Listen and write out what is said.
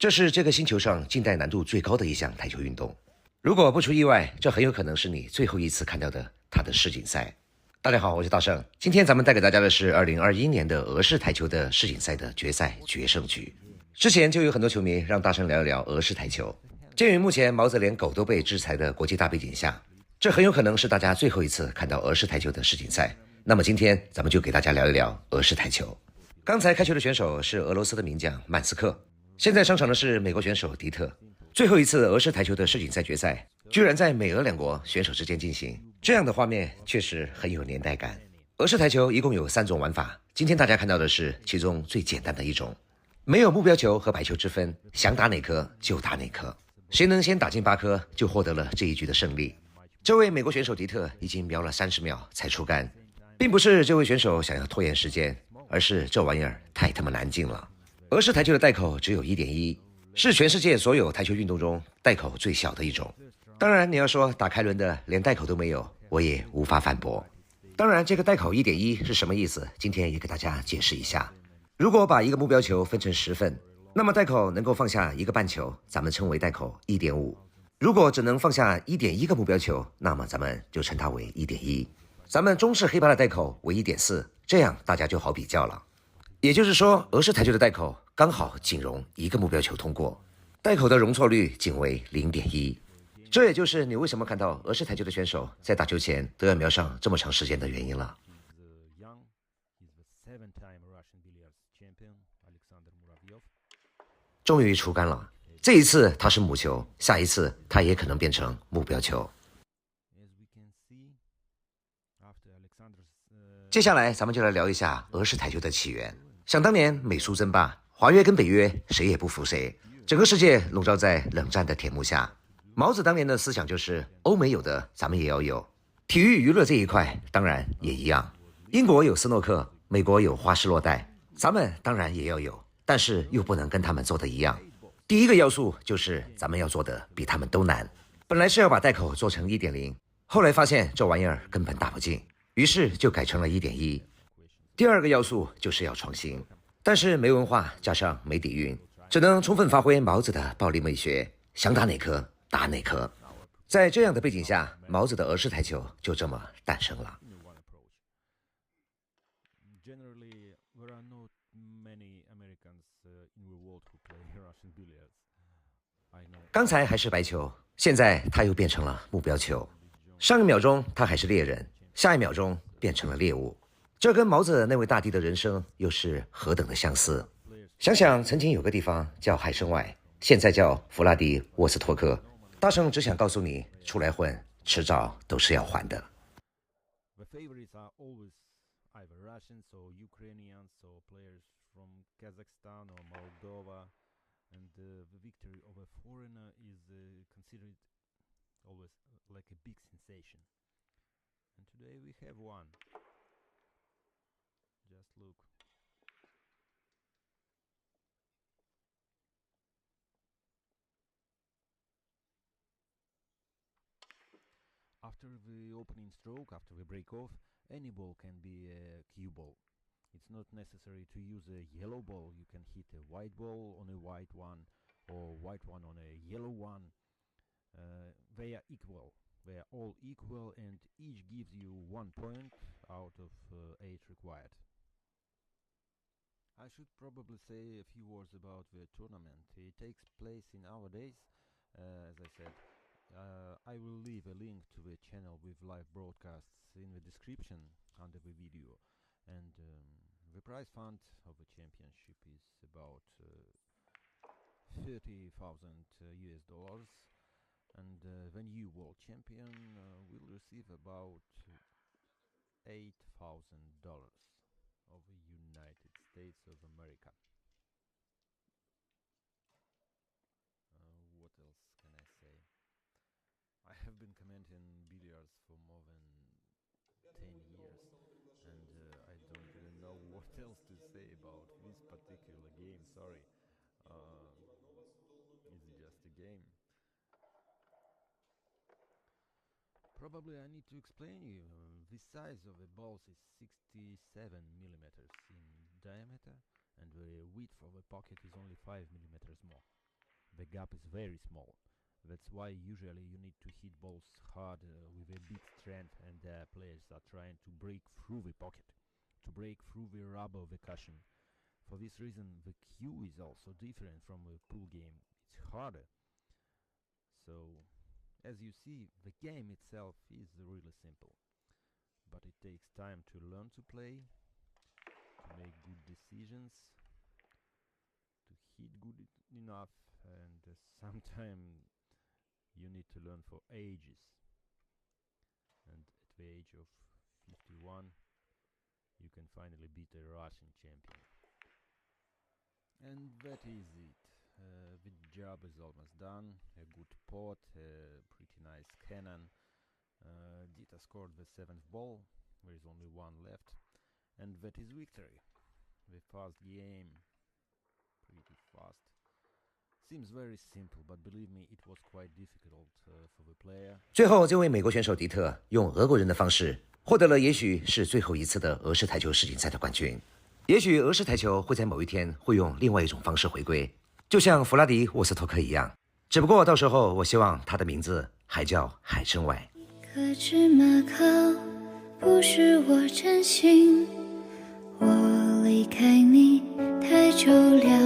这是这个星球上近代难度最高的一项台球运动。如果不出意外，这很有可能是你最后一次看到的它的世锦赛。大家好，我是大圣。今天咱们带给大家的是2021年的俄式台球的世锦赛的决赛决胜局。之前就有很多球迷让大圣聊一聊俄式台球。鉴于目前毛子连狗都被制裁的国际大背景下，这很有可能是大家最后一次看到俄式台球的世锦赛。那么今天咱们就给大家聊一聊俄式台球。刚才开球的选手是俄罗斯的名将曼斯克，现在上场的是美国选手迪特。最后一次俄式台球的世锦赛决赛居然在美俄两国选手之间进行，这样的画面确实很有年代感。俄式台球一共有3种玩法，今天大家看到的是其中最简单的一种，没有目标球和白球之分，想打哪颗就打哪颗，谁能先打进8颗就获得了这一局的胜利。这位美国选手迪特已经瞄了30秒才出杆，并不是这位选手想要拖延时间，而是这玩意儿太他妈难进了。俄式台球的带口只有 1.1， 是全世界所有台球运动中带口最小的一种。当然你要说打开轮的连带口都没有，我也无法反驳。当然这个带口 1.1 是什么意思，今天也给大家解释一下。如果把一个目标球分成10份，那么带口能够放下一个半球，咱们称为带口 1.5。 如果只能放下 1.1 个目标球，那么咱们就称它为 1.1。 咱们中式黑八的带口为 1.4， 这样大家就好比较了。也就是说，俄式台球的带口刚好仅容一个目标球通过，带口的容错率仅为 0.1。 这也就是你为什么看到俄式台球的选手在打球前都要瞄上这么长时间的原因了。终于出杆了，这一次他是母球，下一次他也可能变成目标球。接下来咱们就来聊一下俄式台球的起源。想当年美苏争霸，华约跟北约谁也不服谁，整个世界笼罩在冷战的铁幕下。毛子当年的思想就是欧美有的咱们也要有，体育娱乐这一块当然也一样。英国有斯诺克，美国有花式落袋，咱们当然也要有，但是又不能跟他们做的一样。第一个要素就是咱们要做的比他们都难。本来是要把带口做成 1.0， 后来发现这玩意儿根本打不进，于是就改成了 1.1。 第二个要素就是要创新，但是没文化加上没底蕴，只能充分发挥毛子的暴力美学，想打哪颗打哪颗。在这样的背景下，毛子的俄式台球就这么诞生了。刚才还是白球，现在他又变成了目标球。上一秒钟他还是猎人，下一秒钟变成了猎物。这跟毛子那位大帝的人生又是何等的相似。想想曾经有个地方叫海参崴，现在叫弗拉迪沃斯托克。大圣只想告诉你，出来混迟早都是要还的。After the opening stroke, after the break off, any ball can be a cue ball. It's not necessary to use a yellow ball. You can hit a white ball on a white one or white one on a yellow one. They are equal. They are all equal and each gives you 1 point out of 8 required. I should probably say a few words about the tournament. It takes place in our days, as I said. I will leave a link to the channel with live broadcasts in the description under the video. And the prize fund of the championship is about 30,000 US dollars. And the new world champion will receive about $8,000 of the United States of America. What else can I say? I have been commenting billiards for more than 10 years, and I don't really know what else to say about this particular game. Sorry, it's just a game. Probably I need to explain you. The size of the balls is 67 millimeters in diameter, and the width of the pocket is only 5 millimeters more. gap is very small. That's why usually you need to hit balls hard with a big strength, and players are trying to break through the pocket, to break through the rubber of the cushion. For this reason, the cue is also different from the pool game. It's harder. So, as you see, the game itself is really simple, but it takes time to learn to play, to make good decisions, to hit good enough, and sometimes you need to learn for ages. And at the age of 51, you can finally beat a Russian champion. And that is it. The job is almost done. A good pot, a pretty nice cannon. Dita scored the 7th ball. There is only one left. And that is victory. The fast game. Pretty fast. Seems very simple, but believe me, it was quite difficult for the player. 最后，这位美国选手迪特用俄国人的方式获得了也许是最后一次的俄式台球世锦赛的冠军。也许俄式台球会在某一天会用另外一种方式回归，就像弗拉迪沃斯托克一样。只不过到时候，我希望他的名字还叫海参崴。可知马考不是我真心，我离开你太久了。